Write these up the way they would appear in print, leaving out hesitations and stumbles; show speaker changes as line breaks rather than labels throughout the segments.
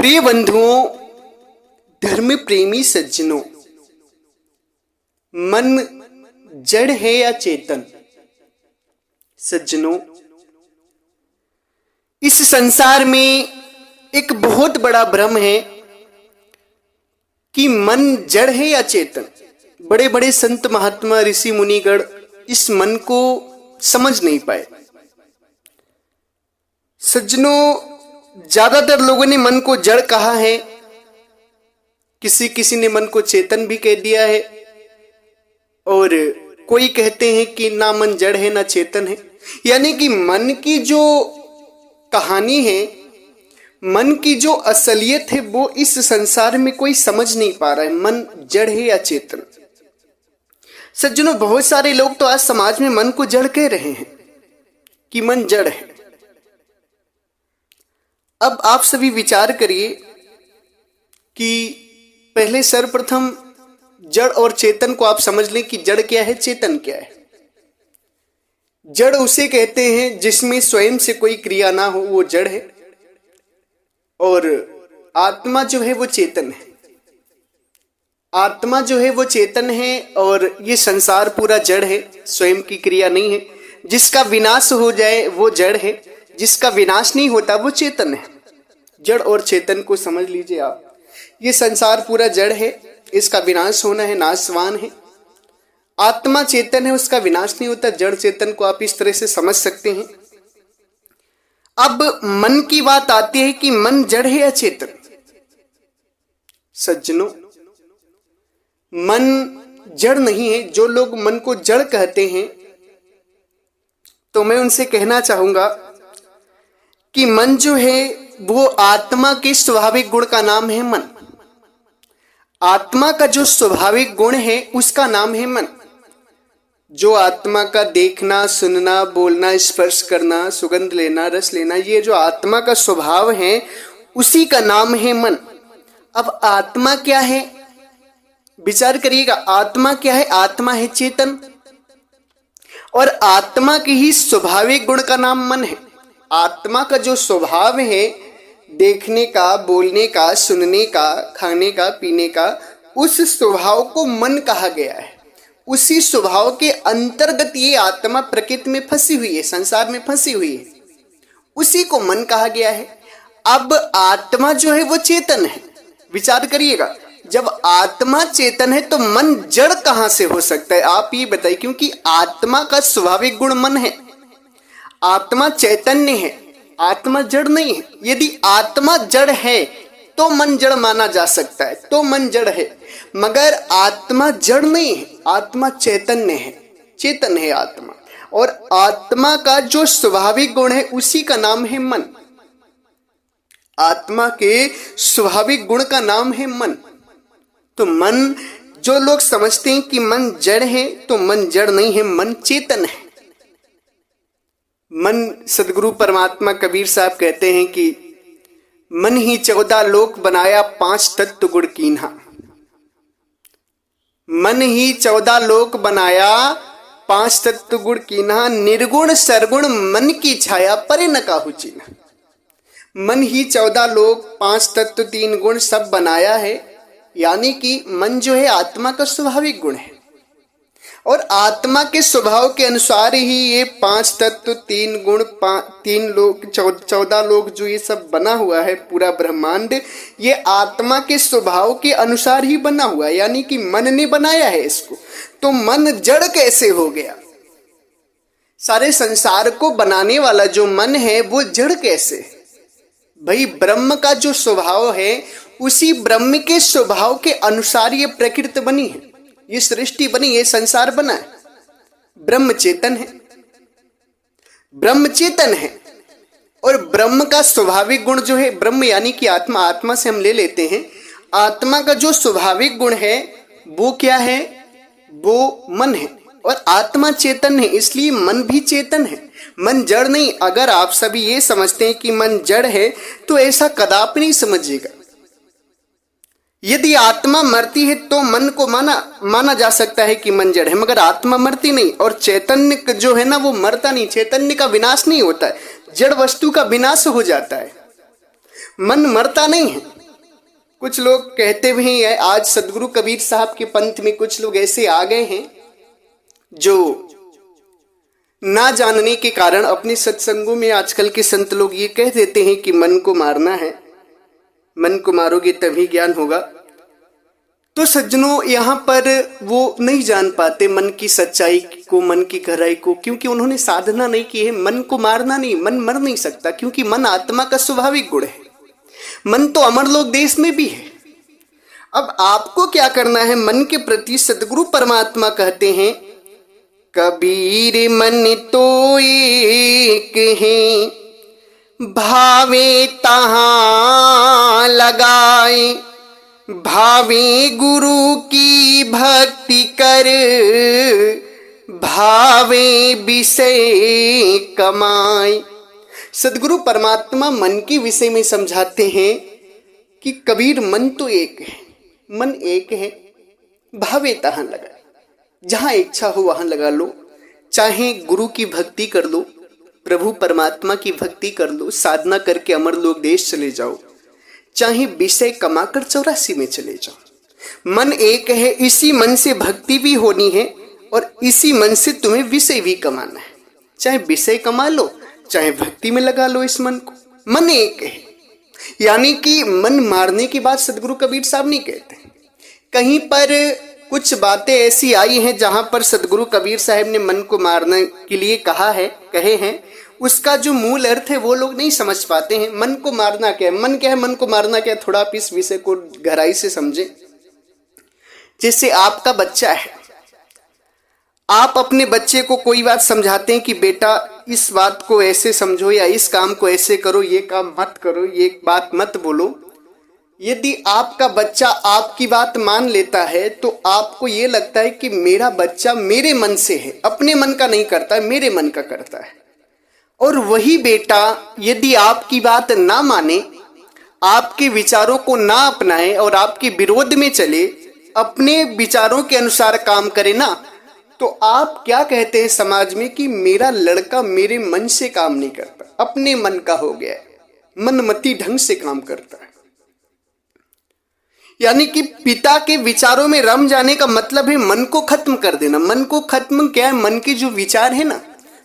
प्रिय बंधुओं, धर्म प्रेमी सज्जनों, मन जड़ है या चेतन? सज्जनों, इस संसार में एक बहुत बड़ा भ्रम है कि मन जड़ है या चेतन। बड़े बड़े संत महात्मा ऋषि मुनिगण इस मन को समझ नहीं पाए। सज्जनों, ज्यादातर लोगों ने मन को जड़ कहा है, किसी किसी ने मन को चेतन भी कह दिया है, और कोई कहते हैं कि ना मन जड़ है ना चेतन है। यानी कि मन की जो कहानी है, मन की जो असलियत है, वो इस संसार में कोई समझ नहीं पा रहा है। मन जड़ है या चेतन? सज्जनों, बहुत सारे लोग तो आज समाज में मन को जड़ कह रहे हैं कि मन जड़ है। अब आप सभी विचार करिए कि पहले सर्वप्रथम जड़ और चेतन को आप समझ लें कि जड़ क्या है, चेतन क्या है। जड़ उसे कहते हैं जिसमें स्वयं से कोई क्रिया ना हो, वो जड़ है। और आत्मा जो है वो चेतन है। आत्मा जो है वो चेतन है, और ये संसार पूरा जड़ है, स्वयं की क्रिया नहीं है। जिसका विनाश हो जाए वो जड़ है, जिसका विनाश नहीं होता वो चेतन है। जड़ और चेतन को समझ लीजिए आप। ये संसार पूरा जड़ है, इसका विनाश होना है, नाशवान है। आत्मा चेतन है, उसका विनाश नहीं होता। जड़ चेतन को आप इस तरह से समझ सकते हैं। अब मन की बात आती है कि मन जड़ है या चेतन? सज्जनों, मन जड़ नहीं है। जो लोग मन को जड़ कहते हैं, तो मैं उनसे कहना चाहूंगा कि मन जो है वो आत्मा के स्वाभाविक गुण का नाम है मन। आत्मा का जो स्वाभाविक गुण है उसका नाम है मन। जो आत्मा का देखना, सुनना, बोलना, स्पर्श करना, सुगंध लेना, रस लेना, ये जो आत्मा का स्वभाव है उसी का नाम है मन। अब आत्मा क्या है? विचार करिएगा, आत्मा क्या है? आत्मा है चेतन, और आत्मा के ही स्वाभाविक गुण का नाम मन है। आत्मा का जो स्वभाव है, देखने का, बोलने का, सुनने का, खाने का, पीने का, उस स्वभाव को मन कहा गया है। उसी स्वभाव के अंतर्गत ये आत्मा प्रकृति में फंसी हुई है, संसार में फंसी हुई है, उसी को मन कहा गया है। अब आत्मा जो है वो चेतन है। विचार करिएगा, जब आत्मा चेतन है तो मन जड़ कहां से हो सकता है? आप ये बताइए, क्योंकि आत्मा का स्वाभाविक गुण मन है। आत्मा चैतन्य है, आत्मा जड़ नहीं है। यदि आत्मा जड़ है तो मन जड़ माना जा सकता है, तो मन जड़ है। मगर आत्मा जड़ नहीं है, आत्मा चैतन्य है, चेतन है आत्मा। और आत्मा का जो स्वाभाविक गुण है उसी का नाम है मन। आत्मा के स्वाभाविक गुण का नाम है मन। तो मन, जो लोग समझते हैं कि मन जड़ है, तो मन जड़ नहीं है, मन चेतन है। मन, सदगुरु परमात्मा कबीर साहब कहते हैं कि मन ही 14 लोक बनाया, 5 तत्व गुण कीन्हा। मन ही 14 लोक बनाया, 5 तत्व गुण कीन्हा। निर्गुण सरगुण मन की छाया, परे न काहू चीन्हा। मन ही 14 लोक, 5 तत्व, 3 गुण सब बनाया है। यानी कि मन जो है आत्मा का स्वाभाविक गुण है, और आत्मा के स्वभाव के अनुसार ही ये 5 तत्व, 3 गुण, 3 लोक, 14 लोक, जो ये सब बना हुआ है, पूरा ब्रह्मांड, ये आत्मा के स्वभाव के अनुसार ही बना हुआ है। यानी कि मन ने बनाया है इसको। तो मन जड़ कैसे हो गया? सारे संसार को बनाने वाला जो मन है वो जड़ कैसे? भाई, ब्रह्म का जो स्वभाव है उसी ब्रह्म के स्वभाव के अनुसार ये प्रकृति बनी है, ये सृष्टि बनी, ये संसार बना है। ब्रह्म चेतन है, ब्रह्म चेतन है। और ब्रह्म का स्वाभाविक गुण जो है, ब्रह्म यानी कि आत्मा, आत्मा से हम ले लेते हैं, आत्मा का जो स्वाभाविक गुण है वो क्या है? वो मन है। और आत्मा चेतन है, इसलिए मन भी चेतन है, मन जड़ नहीं। अगर आप सभी ये समझते हैं कि मन जड़ है तो ऐसा कदापि नहीं समझिएगा। यदि आत्मा मरती है तो मन को माना जा सकता है कि मन जड़ है, मगर आत्मा मरती नहीं। और चैतन्य जो है ना, वो मरता नहीं, चैतन्य का विनाश नहीं होता है, जड़ वस्तु का विनाश हो जाता है। मन मरता नहीं है, कुछ लोग कहते भी हैं, आज सदगुरु कबीर साहब के पंथ में कुछ लोग ऐसे आ गए हैं जो ना जानने के कारण अपने सत्संगों में आजकल के संत लोग ये कह देते हैं कि मन को मारना है, मन को मारोगे तभी ज्ञान होगा। तो सज्जनों, यहाँ पर वो नहीं जान पाते मन की सच्चाई को, मन की गहराई को, क्योंकि उन्होंने साधना नहीं की है। मन को मारना नहीं, मन मर नहीं सकता, क्योंकि मन आत्मा का स्वाभाविक गुण है। मन तो अमरलोक देश में भी है। अब आपको क्या करना है, मन के प्रति सदगुरु परमात्मा कहते हैं, कबीर मन तो एक है, भावे तहाँ लगाए, भावे गुरु की भक्ति कर, भावे विषय कमाए। सदगुरु परमात्मा मन के विषय में समझाते हैं कि कबीर मन तो एक है, मन एक है, भावे तहाँ लगाए, जहां इच्छा हो वहां लगा लो। चाहे गुरु की भक्ति कर लो, प्रभु परमात्मा की भक्ति कर लो, साधना करके अमरलोक देश चले जाओ, चाहे विषय कमाकर 84 में चले जाओ। मन एक है, इसी मन से भक्ति भी होनी है और इसी मन से तुम्हें विषय भी कमाना है। चाहे विषय कमा लो, चाहे भक्ति में लगा लो इस मन को। मन एक है, यानी कि मन मारने की बात सदगुरु कबीर साहब नहीं कहते। कहीं पर कुछ बातें ऐसी आई हैं जहां पर सदगुरु कबीर साहब ने मन को मारने के लिए कहे हैं, उसका जो मूल अर्थ है वो लोग नहीं समझ पाते हैं। मन को मारना क्या है, मन क्या है, मन को मारना क्या है, थोड़ा आप इस विषय को गहराई से समझें। जैसे आपका बच्चा है, आप अपने बच्चे को कोई बात समझाते हैं कि बेटा इस बात को ऐसे समझो या इस काम को ऐसे करो, ये काम मत करो, ये बात मत बोलो। यदि आपका बच्चा आपकी बात मान लेता है तो आपको ये लगता है कि मेरा बच्चा मेरे मन से है, अपने मन का नहीं करता, मेरे मन का करता है। और वही बेटा यदि आपकी बात ना माने, आपके विचारों को ना अपनाए और आपके विरोध में चले, अपने विचारों के अनुसार काम करे ना, तो आप क्या कहते हैं समाज में कि मेरा लड़का मेरे मन से काम नहीं करता, अपने मन का हो गया है, मनमती ढंग से काम करता है। यानी कि पिता के विचारों में रम जाने का मतलब है मन को खत्म कर देना। मन को खत्म क्या है, मन के जो विचार है ना,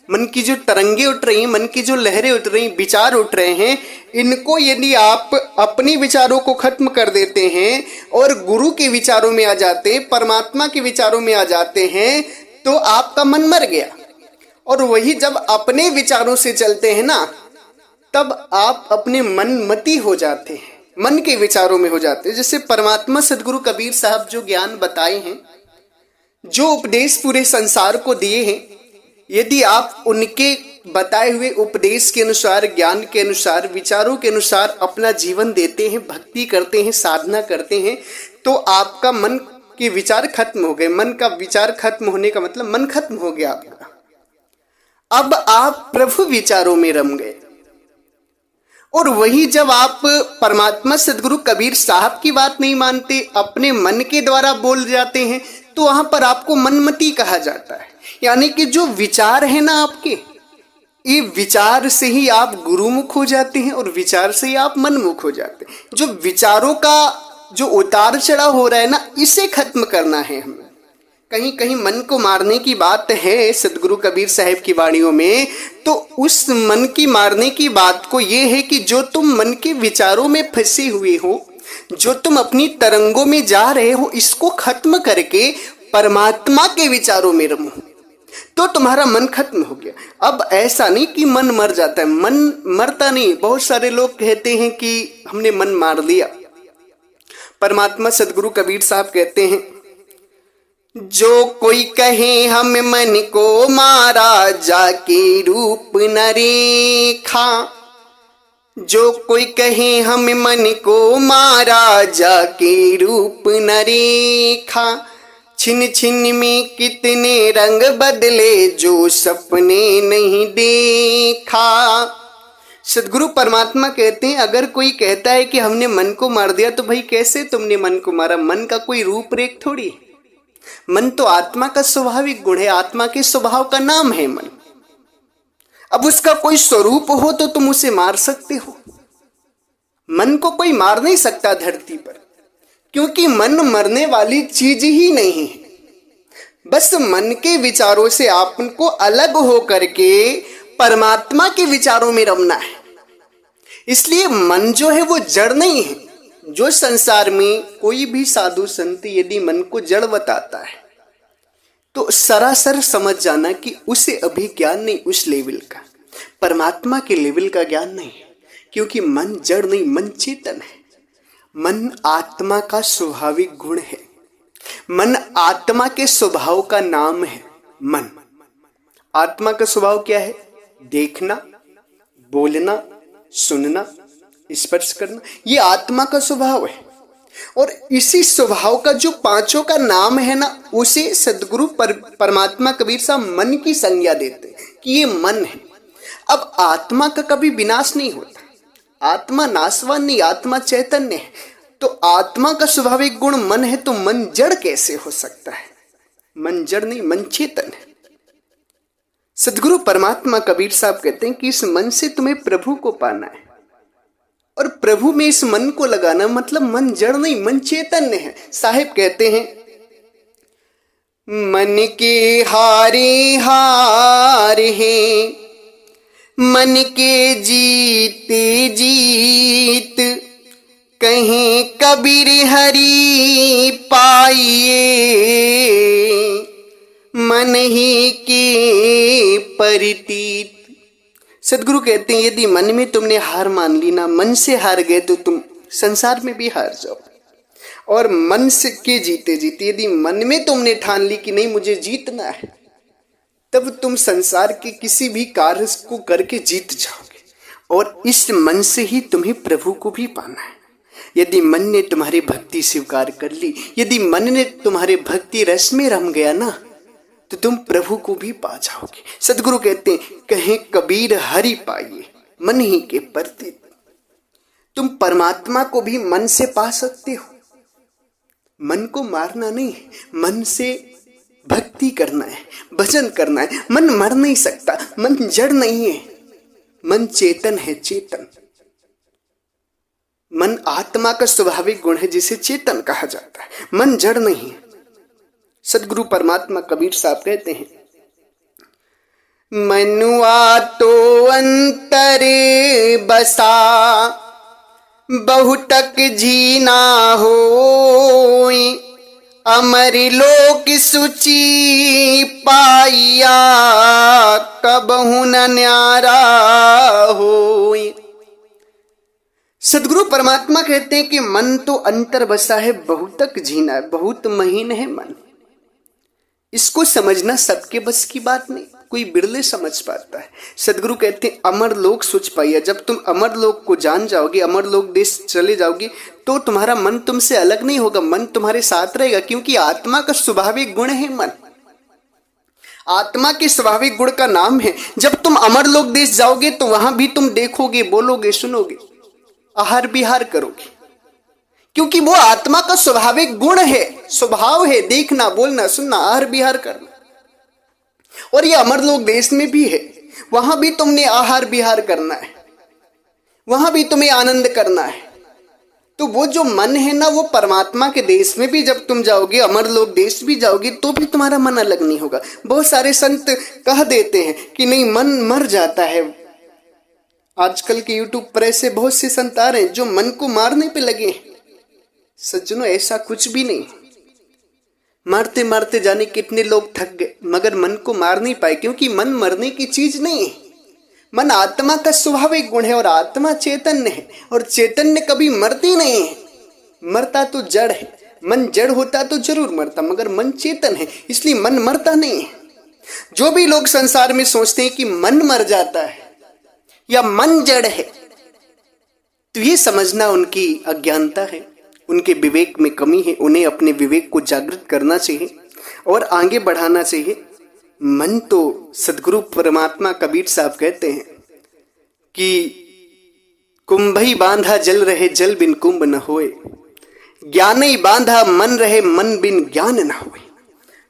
मन की जो तरंगे उठ रही हैं, मन की जो लहरें उठ रही, विचार उठ रहे हैं, इनको यदि आप अपने विचारों को खत्म कर देते हैं और गुरु के विचारों में आ जाते हैं, परमात्मा के विचारों में आ जाते हैं, तो आपका मन मर गया। और वही जब अपने विचारों से चलते हैं ना, तब आप अपने मनमती हो जाते हैं, मन के विचारों में हो जाते हैं। जैसे परमात्मा सदगुरु कबीर साहब जो ज्ञान बताए हैं, जो उपदेश पूरे संसार को दिए हैं, यदि आप उनके बताए हुए उपदेश के अनुसार, ज्ञान के अनुसार, विचारों के अनुसार अपना जीवन देते हैं, भक्ति करते हैं, साधना करते हैं, तो आपका मन के विचार खत्म हो गए। मन का विचार खत्म होने का मतलब मन खत्म हो गया आपका। अब आप प्रभु विचारों में रम गए। और वही जब आप परमात्मा सदगुरु कबीर साहब की बात नहीं मानते, अपने मन के द्वारा बोल जाते हैं, तो वहां पर आपको मनमती कहा जाता है। यानी कि जो विचार है ना आपके, ये विचार से ही आप गुरुमुख हो जाते हैं और विचार से ही आप मनमुख हो जाते हैं। जो विचारों का जो उतार चढ़ाव हो रहा है ना, इसे खत्म करना है हमें। कहीं कहीं मन को मारने की बात है सदगुरु कबीर साहब की वाणियों में, तो उस मन की मारने की बात को ये है कि जो तुम मन के विचारों में फंसे हुए हो, जो तुम अपनी तरंगों में जा रहे हो, इसको खत्म करके परमात्मा के विचारों में रमो, तो तुम्हारा मन खत्म हो गया। अब ऐसा नहीं कि मन मर जाता है, मन मरता नहीं। बहुत सारे लोग कहते हैं कि हमने मन मार लिया। परमात्मा सदगुरु कबीर साहब कहते हैं, जो कोई कहे हम मन को मारा, जाके रूप न रेखा। जो कोई कहे हम मन को मारा, जाके रूप न रेखा। छिन छिन में कितने रंग बदले, जो सपने नहीं देखा। सदगुरु परमात्मा कहते हैं, अगर कोई कहता है कि हमने मन को मार दिया, तो भाई कैसे तुमने मन को मारा? मन का कोई रूपरेख थोड़ी है। मन तो आत्मा का स्वाभाविक गुण है, आत्मा के स्वभाव का नाम है मन। अब उसका कोई स्वरूप हो तो तुम उसे मार सकते हो। मन को कोई मार नहीं सकता धरती पर। क्योंकि मन मरने वाली चीज ही नहीं है। बस मन के विचारों से आपको अलग हो करके परमात्मा के विचारों में रमना है। इसलिए मन जो है वो जड़ नहीं है। जो संसार में कोई भी साधु संत यदि मन को जड़ बताता है तो सरासर समझ जाना कि उसे अभी ज्ञान नहीं उस लेवल का, परमात्मा के लेवल का ज्ञान नहीं है। क्योंकि मन जड़ नहीं, मन चेतन है। मन आत्मा का स्वाभाविक गुण है। मन आत्मा के स्वभाव का नाम है। मन आत्मा का स्वभाव क्या है? देखना, बोलना, सुनना, स्पर्श करना, ये आत्मा का स्वभाव है। और इसी स्वभाव का जो पांचों का नाम है ना, उसे सदगुरु परमात्मा कबीर साहब मन की संज्ञा देते कि ये मन है। अब आत्मा का कभी विनाश नहीं होता, आत्मा नाशवान नहीं, आत्मा चैतन्य है। तो आत्मा का स्वाभाविक गुण मन है, तो मन जड़ कैसे हो सकता है? मन जड़ नहीं, मन चेतन है। सदगुरु परमात्मा कबीर साहब कहते हैं कि इस मन से तुम्हें प्रभु को पाना है, और प्रभु में इस मन को लगाना, मतलब मन जड़ नहीं, मन चैतन्य है। साहिब कहते हैं, मन के हारे हार है, मन के जीते जीत, कहीं कबीर हरि पाइए, मन ही के परितीत। सदगुरु कहते हैं यदि मन में तुमने हार मान ली ना, मन से हार गए तो तुम संसार में भी हार जाओ। और मन से के जीते जीते यदि मन में तुमने ठान ली कि नहीं मुझे जीतना है, तब तुम संसार के किसी भी कार्य को करके जीत जाओगे। और इस मन से ही तुम्हें प्रभु को भी पाना है। यदि मन ने तुम्हारी भक्ति स्वीकार कर ली, यदि मन ने तुम्हारे भक्ति रस में रम गया ना, तो तुम प्रभु को भी पा जाओगे। सदगुरु कहते हैं कहें कबीर हरि पाइए, मन ही के प्रति। तुम परमात्मा को भी मन से पा सकते हो। मन को मारना नहीं, मन से भक्ति करना है, भजन करना है। मन मर नहीं सकता, मन जड़ नहीं है, मन चेतन है, चेतन। मन आत्मा का स्वाभाविक गुण है जिसे चेतन कहा जाता है, मन जड़ नहीं है। सदगुरु परमात्मा कबीर साहब कहते हैं, मनुआ तो अंतर बसा, बहुतक जीना होई, अमर लोक सुचि पाइया, कबहु न न्यारा होई। सदगुरु परमात्मा कहते हैं कि मन तो अंतर बसा है, बहुतक जीना है, बहुत महीन है मन। इसको समझना सबके बस की बात नहीं, कोई बिरले समझ पाता है। सदगुरु कहते हैं अमर लोक सुच पाइया। जब तुम अमर लोक को जान जाओगे, अमर लोक देश चले जाओगे, तो तुम्हारा मन तुमसे अलग नहीं होगा, मन तुम्हारे साथ रहेगा। क्योंकि आत्मा का स्वाभाविक गुण है मन, आत्मा के स्वाभाविक गुण का नाम है। जब तुम अमर लोक देश जाओगे तो वहां भी तुम देखोगे, बोलोगे, सुनोगे, आहार विहार करोगे। क्योंकि वो आत्मा का स्वाभाविक गुण है, स्वभाव है, देखना, बोलना, सुनना, आहार विहार करना। और ये अमरलोक देश में भी है, वहां भी तुमने आहार विहार करना है, वहां भी तुम्हें आनंद करना है। तो वो जो मन है ना, वो परमात्मा के देश में भी जब तुम जाओगे, अमरलोक देश भी जाओगे, तो भी तुम्हारा मन अलग नहीं होगा। बहुत सारे संत कह देते हैं कि नहीं मन मर जाता है। आजकल के यूट्यूब पर ऐसे बहुत से संत आ रहे हैं जो मन को मारने पे लगे हैं। सज्जनों, ऐसा कुछ भी नहीं। मारते मारते जाने कितने लोग थक गए, मगर मन को मार नहीं पाए। क्योंकि मन मरने की चीज नहीं है, मन आत्मा का स्वाभाविक गुण है, और आत्मा चैतन्य है, और चैतन्य कभी मरती नहीं है। मरता तो जड़ है, मन जड़ होता तो जरूर मरता, मगर मन चेतन है, इसलिए मन मरता नहीं है। जो भी लोग संसार में सोचते हैं कि मन मर जाता है या मन जड़ है, तो ये समझना उनकी अज्ञानता है, उनके विवेक में कमी है। उन्हें अपने विवेक को जागृत करना चाहिए और आगे बढ़ाना चाहिए। मन तो सदगुरु परमात्मा कबीर साहब कहते हैं कि कुंभई बांधा जल रहे, जल बिन कुंभ न होए, ज्ञानई बांधा मन रहे, मन बिन ज्ञान न होए।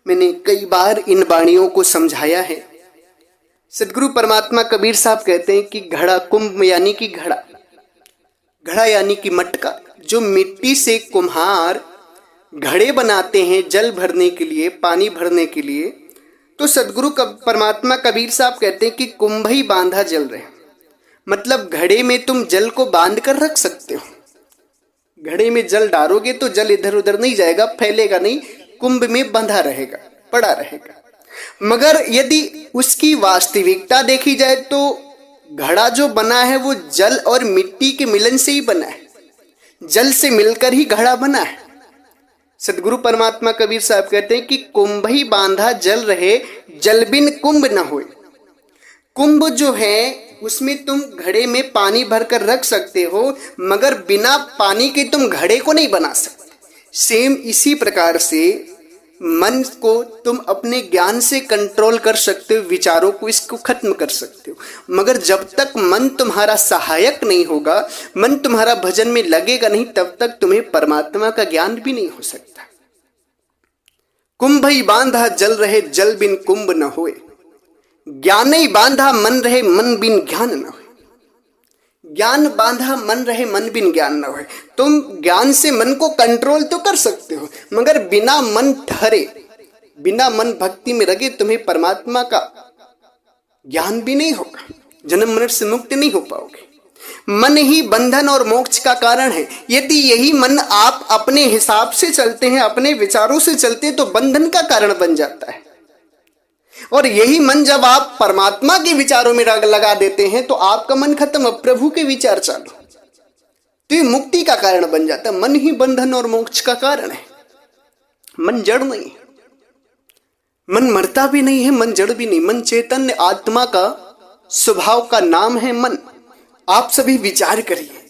मैंने कई बार इन वाणियों को समझाया है। सदगुरु परमात्मा कबीर साहब कहते हैं कि घड़ा, कुंभ यानी कि घड़ा, घड़ा यानी कि मटका, जो मिट्टी से कुम्हार घड़े बनाते हैं जल भरने के लिए, पानी भरने के लिए, तो सदगुरु परमात्मा कबीर साहब कहते हैं कि कुंभ ही बांधा जल रहे, मतलब घड़े में तुम जल को बांध कर रख सकते हो। घड़े में जल डालोगे तो जल इधर उधर नहीं जाएगा, फैलेगा नहीं, कुंभ में बंधा रहेगा, पड़ा रहेगा। मगर यदि उसकी वास्तविकता देखी जाए तो घड़ा जो बना है वो जल और मिट्टी के मिलन से ही बना है, जल से मिलकर ही घड़ा बना है। सदगुरु परमात्मा कबीर साहब कहते हैं कि कुंभ ही बांधा जल रहे, जल बिन कुंभ न होए। कुंभ जो है उसमें तुम घड़े में पानी भरकर रख सकते हो, मगर बिना पानी के तुम घड़े को नहीं बना सकते। सेम इसी प्रकार से मन को तुम अपने ज्ञान से कंट्रोल कर सकते हो, विचारों को इसको खत्म कर सकते हो, मगर जब तक मन तुम्हारा सहायक नहीं होगा, मन तुम्हारा भजन में लगेगा नहीं, तब तक तुम्हें परमात्मा का ज्ञान भी नहीं हो सकता। कुंभ ही बांधा जल रहे, जल बिन कुंभ न होए। ज्ञान ही बांधा मन रहे, मन बिन ज्ञान न होए। ज्ञान बांधा मन रहे, मन बिन ज्ञान न होए। तुम ज्ञान से मन को कंट्रोल तो कर सकते हो, मगर बिना मन ठहरे, बिना मन भक्ति में लगे, तुम्हें परमात्मा का ज्ञान भी नहीं होगा, जन्म मरण से मुक्त नहीं हो पाओगे। मन ही बंधन और मोक्ष का कारण है। यदि यही मन आप अपने हिसाब से चलते हैं, अपने विचारों से चलते हैं, तो बंधन का कारण बन जाता है। और यही मन जब आप परमात्मा के विचारों में लगा देते हैं तो आपका मन खत्म, अब प्रभु के विचार चालू, तो ये मुक्ति का कारण बन जाता है। मन ही बंधन और मोक्ष का कारण है। मन जड़ नहीं, मन मरता भी नहीं है, मन जड़ भी नहीं। मन चैतन्य आत्मा का स्वभाव का नाम है मन। आप सभी विचार करिए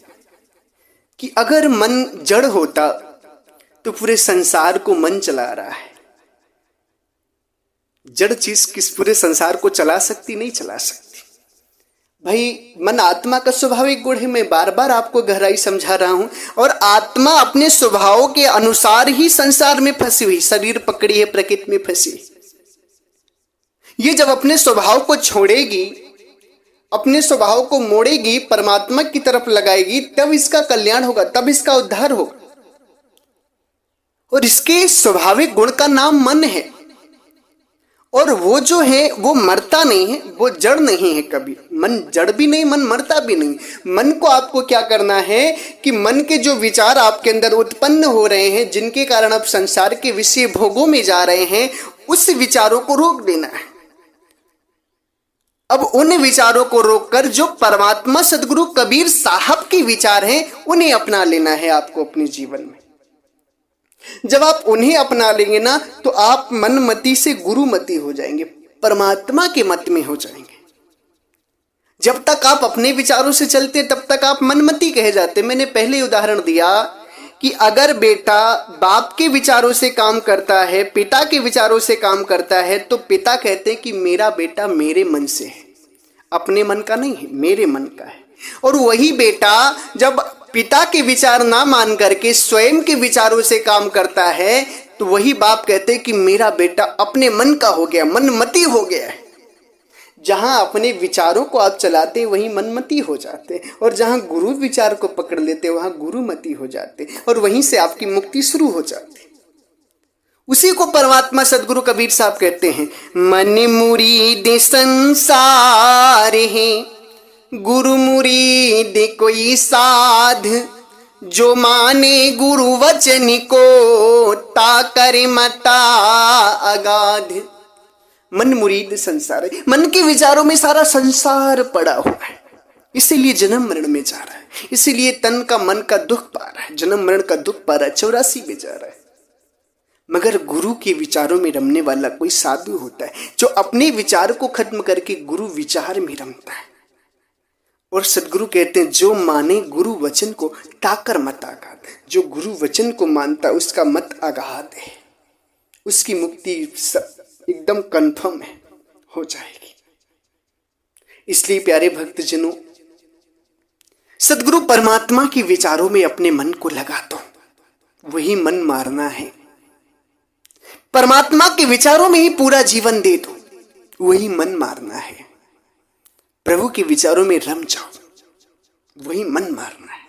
कि अगर मन जड़ होता तो पूरे संसार को मन चला रहा है। जड़ चीज किस पूरे संसार को चला सकती? नहीं चला सकती। भाई मन आत्मा का स्वाभाविक गुण है, मैं बार बार आपको गहराई समझा रहा हूं। और आत्मा अपने स्वभाव के अनुसार ही संसार में फंसी हुई, शरीर पकड़ी है, प्रकृति में फंसी। ये जब अपने स्वभाव को छोड़ेगी, अपने स्वभाव को मोड़ेगी, परमात्मा की तरफ लगाएगी, तब इसका कल्याण होगा, तब इसका उद्धार होगा। और इसके स्वाभाविक गुण का नाम मन है। और वो जो है वो मरता नहीं है, वो जड़ नहीं है कभी। मन जड़ भी नहीं, मन मरता भी नहीं। मन को आपको क्या करना है कि मन के जो विचार आपके अंदर उत्पन्न हो रहे हैं, जिनके कारण आप संसार के विषय भोगों में जा रहे हैं, उस विचारों को रोक देना है। अब उन विचारों को रोककर जो परमात्मा सदगुरु कबीर साहब के विचार हैं, उन्हें अपना लेना है आपको अपने जीवन में। जब आप उन्हें अपना लेंगे ना, तो आप मनमति से गुरुमति हो जाएंगे, परमात्मा के मत में हो जाएंगे। जब तक आप अपने विचारों से चलते, तब तक आप मनमति कहे जाते। मैंने पहले उदाहरण दिया कि अगर बेटा बाप के विचारों से काम करता है, पिता के विचारों से काम करता है, तो पिता कहते हैं कि मेरा बेटा मेरे मन से है, अपने मन का नहीं है, मेरे मन का है। और वही बेटा जब पिता के विचार ना मान करके स्वयं के विचारों से काम करता है, तो वही बाप कहते हैं कि मेरा बेटा अपने मन का हो गया, मनमति हो गया है। जहां अपने विचारों को आप चलाते वहीं मनमति हो जाते, और जहां गुरु विचार को पकड़ लेते वहां गुरुमति हो जाते, और वहीं से आपकी मुक्ति शुरू हो जाती। उसी को परमात्मा सदगुरु कबीर साहब कहते हैं, मन मुरीद संसार है, गुरु मुरीद कोई साध, जो माने गुरु वचन को, ता करे मता अगाध। मन मुरीद संसार है, मन के विचारों में सारा संसार पड़ा हुआ है, इसीलिए जन्म मरण में जा रहा है, इसीलिए तन का मन का दुख पा रहा है, जन्म मरण का दुख पा रहा है, 84 में जा रहा है। मगर गुरु के विचारों में रमने वाला कोई साधु होता है, जो अपने विचार को खत्म करके गुरु विचार में रमता है। और सदगुरु कहते हैं, जो माने गुरु वचन को, ताकर मत आघात। जो गुरु वचन को मानता है उसका मत आघात है, उसकी मुक्ति एकदम कंफर्म है, हो जाएगी। इसलिए प्यारे भक्तजनों, सदगुरु परमात्मा के विचारों में अपने मन को लगा दो, वही मन मारना है। परमात्मा के विचारों में ही पूरा जीवन दे दो, वही मन मारना है। प्रभु के विचारों में रम जाओ, वही मन मारना है।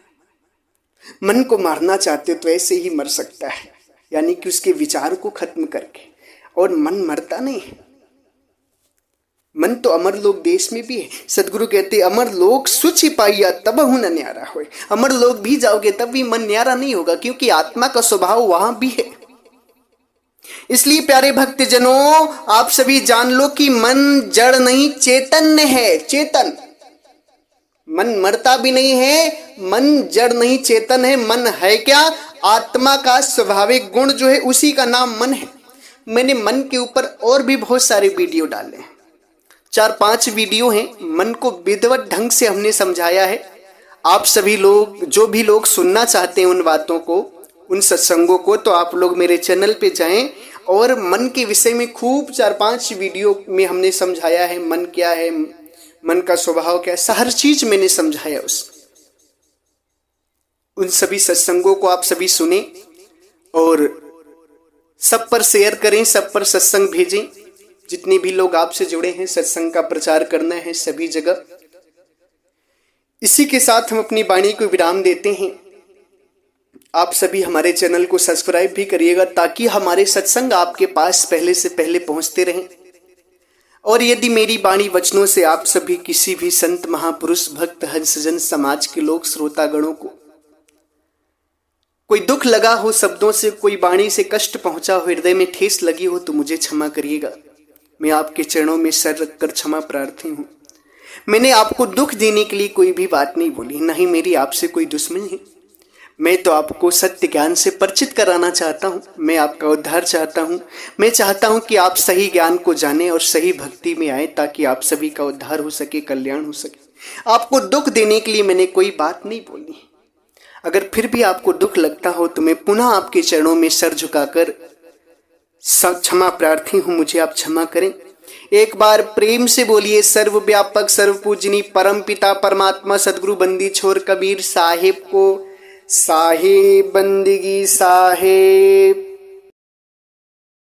मन को मारना चाहते हो तो ऐसे ही मर सकता है, यानी कि उसके विचार को खत्म करके। और मन मरता नहीं है, मन तो अमर लोक देश में भी है। सदगुरु कहते अमर लोक सुचि पाइया तब हूं न न्यारा होए। अमर लोक भी जाओगे तब भी मन न्यारा नहीं होगा, क्योंकि आत्मा का स्वभाव वहां भी है। इसलिए प्यारे भक्तजनों, आप सभी जान लो कि मन जड़ नहीं चैतन्य है। चेतन, मन मरता भी नहीं है, मन जड़ नहीं चेतन है। मन है क्या? आत्मा का स्वाभाविक गुण जो है उसी का नाम मन है। मैंने मन के ऊपर और भी बहुत सारे वीडियो डाले हैं, 4-5 वीडियो हैं। मन को विधिवत ढंग से हमने समझाया है। आप सभी लोग, जो भी लोग सुनना चाहते हैं उन बातों को, उन सत्संगों को, तो आप लोग मेरे चैनल पे जाएं और मन के विषय में खूब 4-5 वीडियो में हमने समझाया है। मन क्या है, मन का स्वभाव क्या है, हर चीज मैंने समझाया। उन सभी सत्संगों को आप सभी सुने और सब पर शेयर करें, सब पर सत्संग भेजें। जितने भी लोग आपसे जुड़े हैं, सत्संग का प्रचार करना है सभी जगह। इसी के साथ हम अपनी वाणी को विराम देते हैं। आप सभी हमारे चैनल को सब्सक्राइब भी करिएगा, ताकि हमारे सत्संग आपके पास पहले से पहले पहुंचते रहें। और यदि मेरी वाणी वचनों से आप सभी किसी भी संत, महापुरुष, भक्त, हंसजन समाज के लोग, श्रोतागणों को कोई दुख लगा हो, शब्दों से, कोई वाणी से कष्ट पहुंचा हो, हृदय में ठेस लगी हो, तो मुझे क्षमा करिएगा। मैं आपके चरणों में सर रखकर क्षमा प्रार्थी हूं। मैंने आपको दुख देने के लिए कोई भी बात नहीं बोली, न ही मेरी आपसे कोई दुश्मनी है। मैं तो आपको सत्य ज्ञान से परिचित कराना चाहता हूं। मैं आपका उद्धार चाहता हूं। मैं चाहता हूं कि आप सही ज्ञान को जानें और सही भक्ति में आए, ताकि आप सभी का उद्धार हो सके, कल्याण हो सके। आपको दुख देने के लिए मैंने कोई बात नहीं बोली। अगर फिर भी आपको दुख लगता हो तो मैं पुनः आपके चरणों में सर झुकाकर क्षमा प्रार्थी हूं, मुझे आप क्षमा करें। एक बार प्रेम से बोलिए, सर्वव्यापक सर्वपूजनी परम पिता परमात्मा सदगुरु बंदी छोर कबीर साहिब को साहिब बंदगी साहिब।